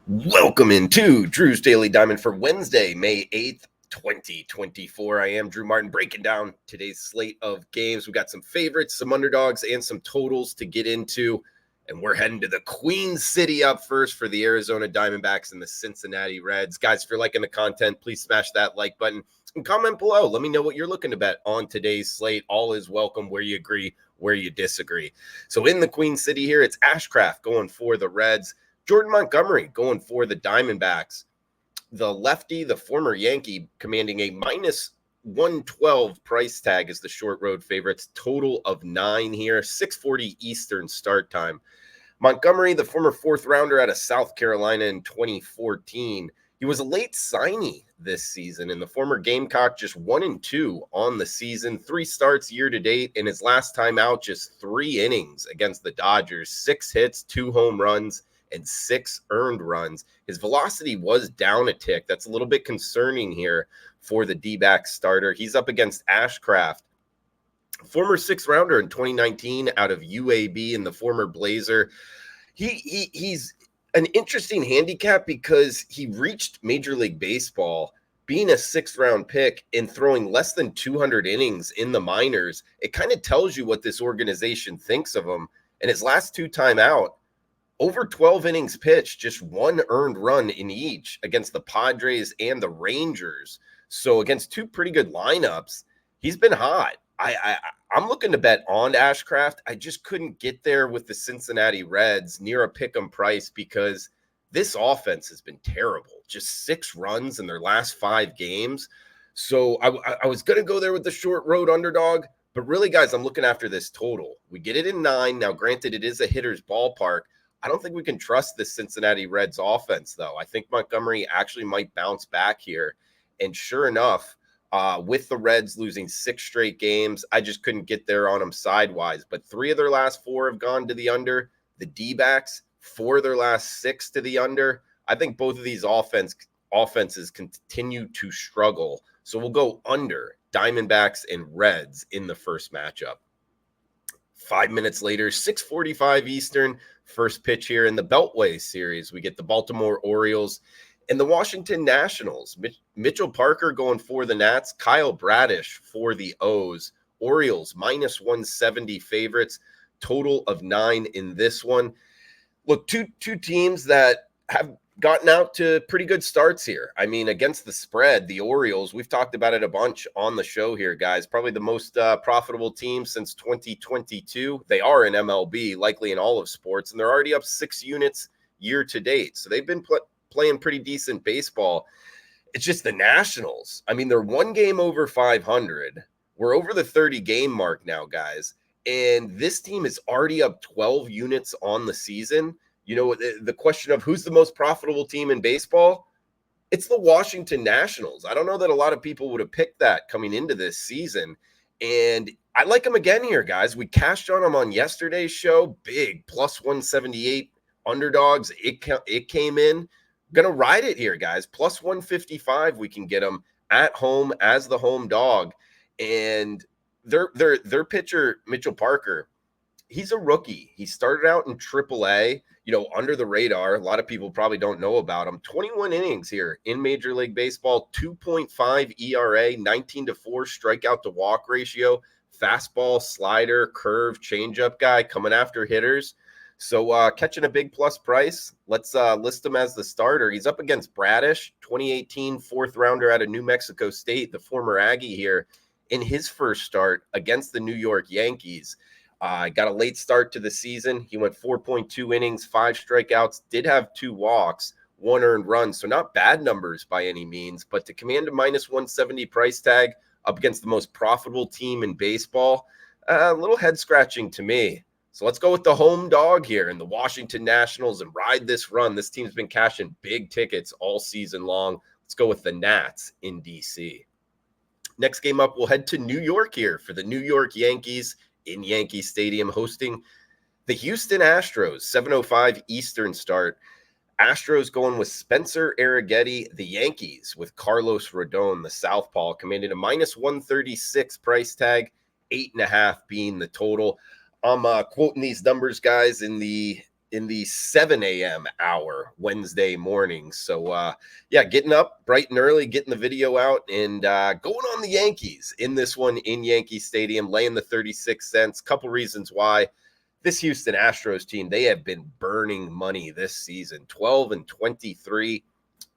Welcome into Drew's Daily Diamond for Wednesday, May 8th, 2024. I am Drew Martin breaking down today's slate of games. We got some favorites, some underdogs, and some totals to get into. And we're heading to the Queen City up first for the Arizona Diamondbacks and the Cincinnati Reds. Guys, if you're liking the content, please smash that like button and comment below. Let me know what you're looking to bet on today's slate. All is welcome, where you agree, where you disagree. So in the Queen City here, it's Ashcraft going for the Reds. Jordan Montgomery going for the Diamondbacks. The lefty, the former Yankee, commanding a minus 112 price tag as the short road favorites. Total of 9 here, 6:40 Eastern start time. Montgomery, the former fourth rounder out of South Carolina in 2014. He was a late signee this season, and the former Gamecock just 1-2 on the season, 3 starts year to date, and his last time out, just 3 innings against the Dodgers, 6 hits, 2 home runs, and 6 earned runs. His velocity was down a tick. That's a little bit concerning here for the D-backs starter. He's up against Ashcraft, former 6th rounder in 2019 out of UAB, and the former Blazer. He's an interesting handicap because he reached Major League Baseball being a 6th round pick and throwing less than 200 innings in the minors. It kind of tells you what this organization thinks of him. And his last 2 time out, over 12 innings pitched, just 1 earned run in each against the Padres and the Rangers. So against 2 pretty good lineups, he's been hot. I'm looking to bet on Ashcraft. I just couldn't get there with the Cincinnati Reds near a pick'em price because this offense has been terrible. Just 6 runs in their last 5 games. So I was going to go there with the short road underdog. But really, guys, I'm looking after this total. We get it in 9. Now, granted, it is a hitter's ballpark. I don't think we can trust this Cincinnati Reds offense, though. I think Montgomery actually might bounce back here. And sure enough, with the Reds losing 6 straight games, I just couldn't get there on them sidewise. But 3 of their last 4 have gone to the under. The D-backs, 4 of their last 6 to the under. I think both of these offenses continue to struggle. So we'll go under Diamondbacks and Reds in the first matchup. 5 minutes later, 6:45 Eastern, first pitch here in the Beltway series. We get the Baltimore Orioles and the Washington Nationals. Mitchell Parker going for the Nats, Kyle Bradish for the O's. Orioles minus 170 favorites, total of 9 in this one. Look, two teams that have gotten out to pretty good starts here. I mean, against the spread, the Orioles, we've talked about it a bunch on the show here, guys. Probably the most profitable team since 2022. They are in MLB, likely in all of sports, and they're already up 6 units year to date. So they've been playing pretty decent baseball. It's just the Nationals. I mean, they're 1 game over 500. We're over the 30-game mark now, guys. And this team is already up 12 units on the season. You know, the question of who's the most profitable team in baseball, it's the Washington Nationals. I don't know that a lot of people would have picked that coming into this season. And I like them again here, guys. We cashed on them on yesterday's show. Big plus 178 underdogs. It came in. Going to ride it here, guys. Plus 155, we can get them at home as the home dog. And their pitcher, Mitchell Parker, he's a rookie. He started out in AAA, under the radar. A lot of people probably don't know about him. 21 innings here in Major League Baseball, 2.5 ERA, 19-4 strikeout to walk ratio, fastball, slider, curve, changeup guy coming after hitters. So catching a big plus price. Let's list him as the starter. He's up against Bradish, 2018 4th rounder out of New Mexico State, the former Aggie here, in his first start against the New York Yankees. Got a late start to the season. He went 4.2 innings, 5 strikeouts, did have 2 walks, 1 earned run. So not bad numbers by any means, but to command a minus 170 price tag up against the most profitable team in baseball, a little head scratching to me. So let's go with the home dog here in the Washington Nationals and ride this run. This team's been cashing big tickets all season long. Let's go with the Nats in DC. Next game up, we'll head to New York here for the New York Yankees in Yankee Stadium, hosting the Houston Astros, 7:05 Eastern start. Astros going with Spencer Arrighetti. The Yankees with Carlos Rodon, the southpaw, commanded a minus 136 price tag, 8.5 being the total. I'm quoting these numbers, guys, in the in the 7 a.m. hour Wednesday morning. So, yeah, getting up bright and early, getting the video out, and going on the Yankees in this one in Yankee Stadium, laying the 36 cents. Couple reasons why. This Houston Astros team, they have been burning money this season, 12-23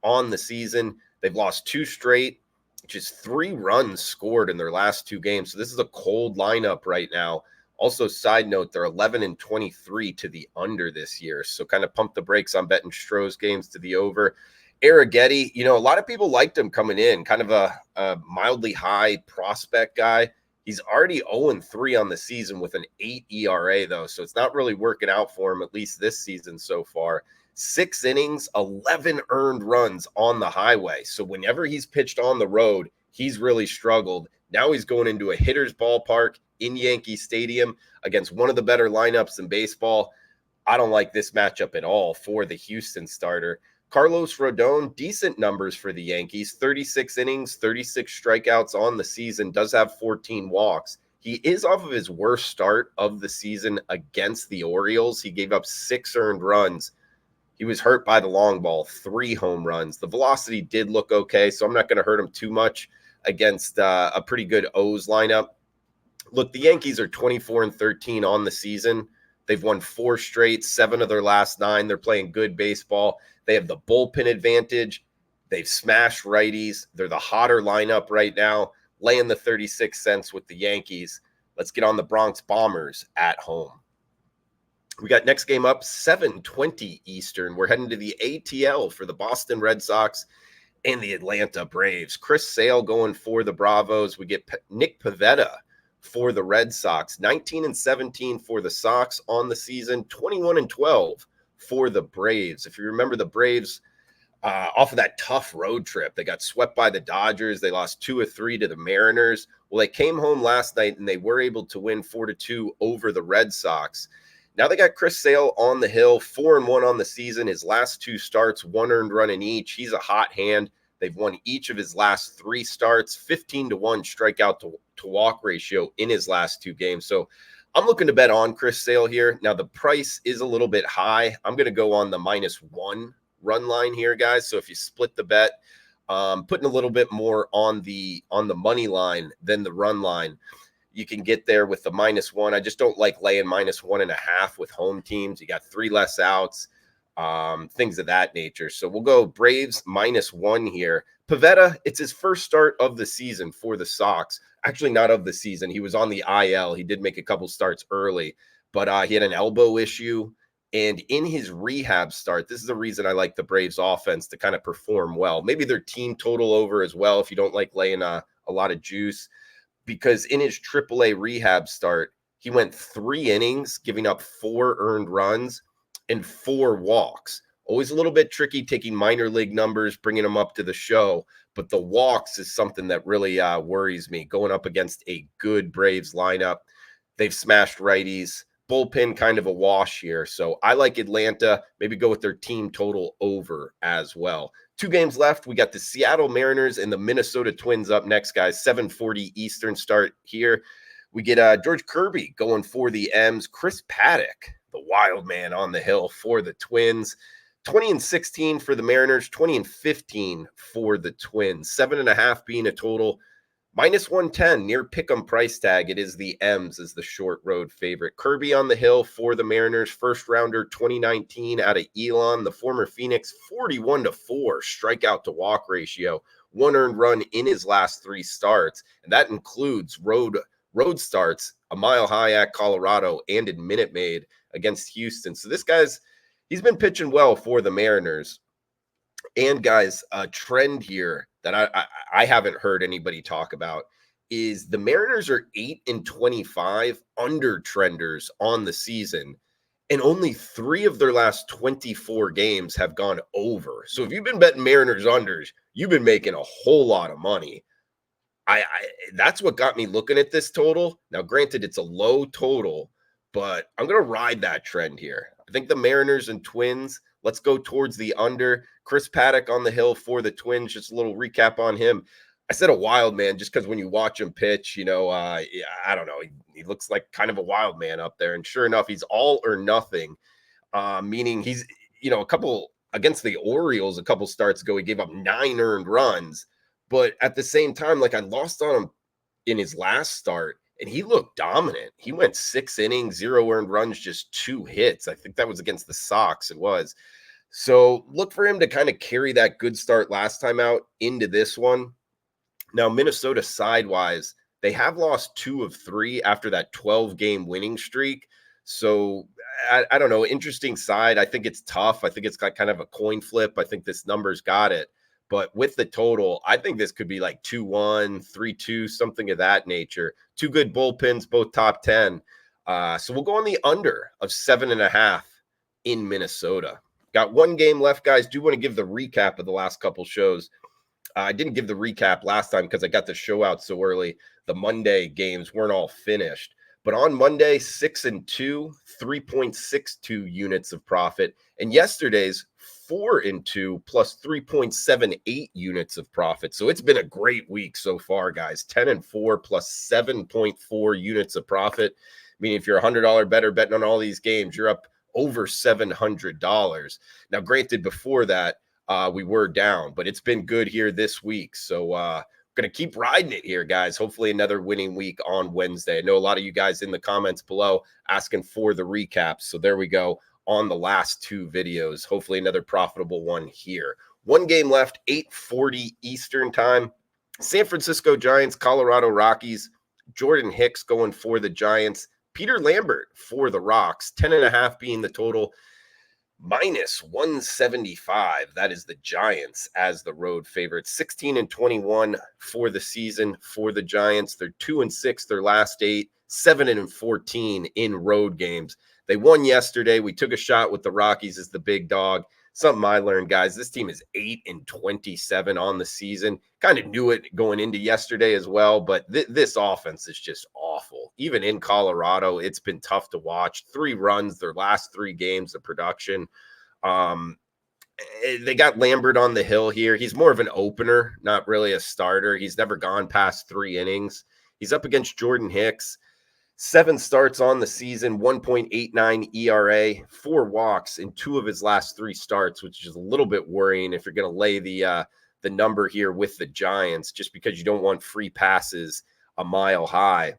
on the season. They've lost 2 straight, which is 3 runs scored in their last 2 games. So this is a cold lineup right now. Also, side note, they're 11-23 to the under this year. So kind of pump the brakes on betting Stros games to the over. Arrighetti, a lot of people liked him coming in, kind of a mildly high prospect guy. He's already 0-3 on the season with an 8 ERA, though, so it's not really working out for him, at least this season so far. 6 innings, 11 earned runs on the highway. So whenever he's pitched on the road, he's really struggled. Now he's going into a hitter's ballpark in Yankee Stadium against one of the better lineups in baseball. I don't like this matchup at all for the Houston starter. Carlos Rodon, decent numbers for the Yankees, 36 innings, 36 strikeouts on the season, does have 14 walks. He is off of his worst start of the season against the Orioles. He gave up 6 earned runs. He was hurt by the long ball, 3 home runs. The velocity did look okay, so I'm not going to hurt him too much against a pretty good O's lineup. Look, the Yankees are 24-13 on the season. They've won 4 straight, 7 of their last 9. They're playing good baseball. They have the bullpen advantage. They've smashed righties. They're the hotter lineup right now, laying the 36 cents with the Yankees. Let's get on the Bronx Bombers at home. We got next game up, 7:20 Eastern. We're heading to the ATL for the Boston Red Sox and the Atlanta Braves. Chris Sale going for the Bravos. We get Nick Pivetta for the Red Sox. 19-17 for the Sox on the season. 21-12 for the Braves. If you remember the Braves, off of that tough road trip, they got swept by the Dodgers. They lost 2 of 3 to the Mariners. Well, they came home last night and they were able to win 4-2 over the Red Sox. Now they got Chris Sale on the hill, 4-1 on the season. His last 2 starts, 1 earned run in each. He's a hot hand. They've won each of his last 3 starts, 15-1 strikeout to walk ratio in his last 2 games. So I'm looking to bet on Chris Sale here. Now the price is a little bit high. I'm going to go on the -1 run line here, guys. So if you split the bet, putting a little bit more on the money line than the run line, you can get there with the -1. I just don't like laying -1.5 with home teams. You got 3 less outs, things of that nature. So we'll go Braves -1 here. Pivetta, it's his first start of the season for the Sox. Actually, not of the season. He was on the IL. He did make a couple starts early, but he had an elbow issue. And in his rehab start, this is the reason I like the Braves offense to kind of perform well. Maybe their team total over as well if you don't like laying a lot of juice. Because in his AAA rehab start, he went 3 innings, giving up 4 earned runs and 4 walks. Always a little bit tricky taking minor league numbers, bringing them up to the show. But the walks is something that really worries me. Going up against a good Braves lineup, they've smashed righties. Bullpen kind of a wash here. So I like Atlanta. Maybe go with their team total over as well. 2 games left. We got the Seattle Mariners and the Minnesota Twins up next, guys. 7:40 Eastern start here. We get George Kirby going for the M's. Chris Paddock, the wild man on the hill for the Twins. 20-16 for the Mariners. 20-15 for the Twins. 7.5 being a total. -110 near pick'em price tag. It is the M's as the short road favorite. Kirby on the hill for the Mariners. First rounder 2019 out of Elon, the former Phoenix. 41-4 strikeout to walk ratio. 1 earned run in his last 3 starts, and that includes road starts a mile high at Colorado and in Minute Maid against Houston. So this he's been pitching well for the Mariners. And guys, a trend here that I haven't heard anybody talk about is the Mariners are 8-25 under trenders on the season, and only 3 of their last 24 games have gone over. So if you've been betting Mariners unders, you've been making a whole lot of money. That's what got me looking at this total. Now, granted, it's a low total, but I'm going to ride that trend here. I think the Mariners and Twins, let's go towards the under. Chris Paddock on the hill for the Twins. Just a little recap on him. I said a wild man just because when you watch him pitch, I don't know. He looks like kind of a wild man up there. And sure enough, he's all or nothing. meaning he's, a couple against the Orioles a couple starts ago, he gave up 9 earned runs. But at the same time, like I lost on him in his last start, and he looked dominant. He went 6 innings, 0 earned runs, just 2 hits. I think that was against the Sox. It was. So look for him to kind of carry that good start last time out into this one. Now, Minnesota sidewise, they have lost 2 of 3 after that 12-game winning streak. So I don't know. Interesting side. I think it's tough. I think it's got kind of a coin flip. I think this number's got it. But with the total, I think this could be like 2-1, 3-2, something of that nature. Two good bullpens, both top 10. So we'll go on the under of 7.5 in Minnesota. Got one game left, guys. Do want to give the recap of the last couple shows. I didn't give the recap last time because I got the show out so early. The Monday games weren't all finished. But on Monday, 6-2, 3.62 units of profit. And yesterday's 4-2 plus 3.78 units of profit. So it's been a great week so far, guys. 10-4 plus 7.4 units of profit. Meaning if you're $100 better betting on all these games, you're up over $700. Now, granted, before that, we were down, but it's been good here this week. So going to keep riding it here, guys. Hopefully another winning week on Wednesday. I know a lot of you guys in the comments below asking for the recaps. So there we go on the last 2 videos. Hopefully another profitable one here. One game left, 8:40 Eastern time. San Francisco Giants, Colorado Rockies. Jordan Hicks going for the Giants. Peter Lambert for the Rocks. 10.5 being the total. Minus 175. That is the Giants as the road favorite. 16-21 for the season for the Giants. They're 2-6 their last 8, 7-14 in road games. They won yesterday. We took a shot with the Rockies as the big dog. Something I learned, guys, this team is 8-27 on the season. Kind of knew it going into yesterday as well, but this offense is just awful. Even in Colorado, it's been tough to watch. 3 runs their last 3 games of production. They got Lambert on the hill here. He's more of an opener, not really a starter. He's never gone past 3 innings. He's up against Jordan Hicks. 7 starts on the season, 1.89 ERA, 4 walks in 2 of his last 3 starts, which is a little bit worrying if you're going to lay the number here with the Giants, just because you don't want free passes a mile high.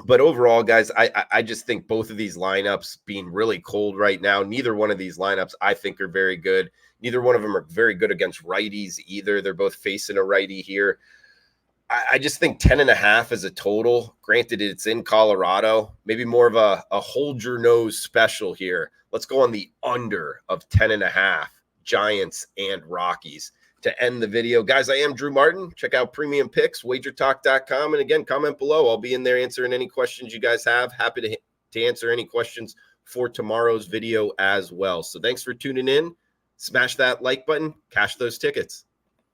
But overall, guys, I just think both of these lineups being really cold right now, neither one of these lineups I think are very good. Neither one of them are very good against righties either. They're both facing a righty here. I just think 10.5 is a total. Granted, it's in Colorado. Maybe more of a hold your nose special here. Let's go on the under of 10.5, Giants and Rockies. To end the video, guys, I am Drew Martin. Check out Premium Picks, wagertalk.com. And again, comment below. I'll be in there answering any questions you guys have. Happy to answer any questions for tomorrow's video as well. So thanks for tuning in. Smash that like button. Cash those tickets.